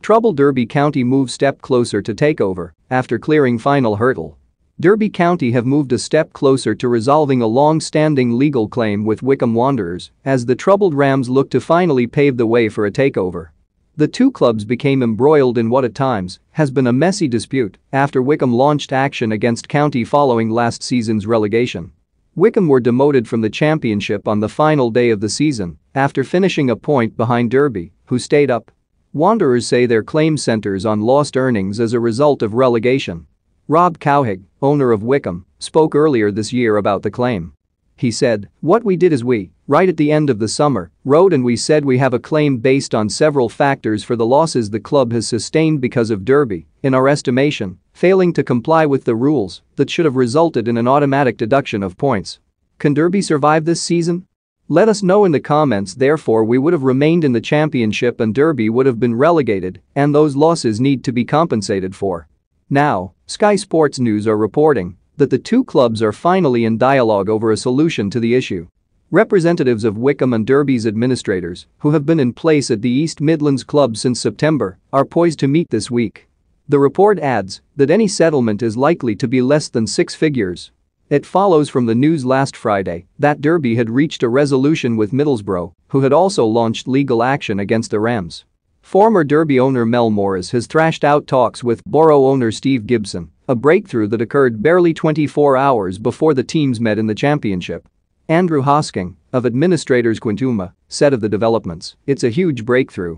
Troubled Derby County moves step closer to takeover after clearing final hurdle. Derby County have moved a step closer to resolving a long-standing legal claim with Wycombe Wanderers as the troubled Rams look to finally pave the way for a takeover. The two clubs became embroiled in what at times has been a messy dispute after Wycombe launched action against County following last season's relegation. Wycombe were demoted from the championship on the final day of the season after finishing a point behind Derby, who stayed up. Wanderers say their claim centers on lost earnings as a result of relegation. Rob Cowhig, owner of Wycombe, spoke earlier this year about the claim. He said, "What we did is we, right at the end of the summer, wrote and we said we have a claim based on several factors for the losses the club has sustained because of Derby, in our estimation, failing to comply with the rules that should have resulted in an automatic deduction of points. Can Derby survive this season? Let us know in the comments. Therefore we would have remained in the championship and Derby would have been relegated, and those losses need to be compensated for." Now, Sky Sports News are reporting that the two clubs are finally in dialogue over a solution to the issue. Representatives of Wycombe and Derby's administrators, who have been in place at the East Midlands club since September, are poised to meet this week. The report adds that any settlement is likely to be less than six figures. It follows from the news last Friday that Derby had reached a resolution with Middlesbrough, who had also launched legal action against the Rams. Former Derby owner Mel Morris has thrashed out talks with Borough owner Steve Gibson, a breakthrough that occurred barely 24 hours before the teams met in the championship. Andrew Hosking, of administrators Quintuma, said of the developments, "It's a huge breakthrough.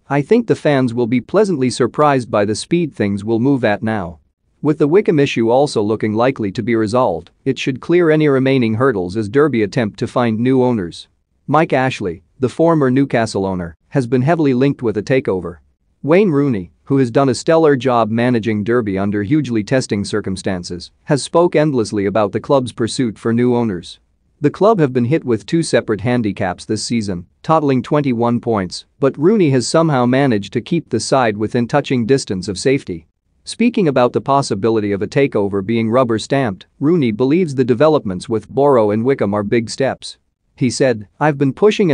I think the fans will be pleasantly surprised by the speed things will move at now." With the Wycombe issue also looking likely to be resolved, it should clear any remaining hurdles as Derby attempt to find new owners. Mike Ashley, the former Newcastle owner, has been heavily linked with a takeover. Wayne Rooney, who has done a stellar job managing Derby under hugely testing circumstances, has spoke endlessly about the club's pursuit for new owners. The club have been hit with two separate handicaps this season, totaling 21 points, but Rooney has somehow managed to keep the side within touching distance of safety. Speaking about the possibility of a takeover being rubber-stamped, Rooney believes the developments with Borough and Wycombe are big steps. He said, "I've been pushing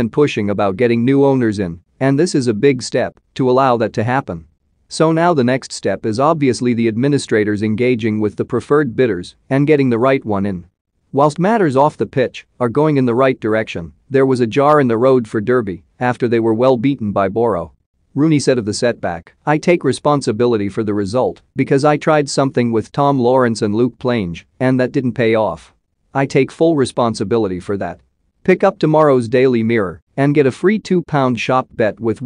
about getting new owners in, and this is a big step to allow that to happen. So now the next step is obviously the administrators engaging with the preferred bidders and getting the right one in." Whilst matters off the pitch are going in the right direction, there was a jar in the road for Derby after they were well beaten by Borough. Rooney said of the setback, "I take responsibility for the result because I tried something with Tom Lawrence and Luke Plange and that didn't pay off. I take full responsibility for that." Pick up tomorrow's Daily Mirror and get a free £2 shop bet with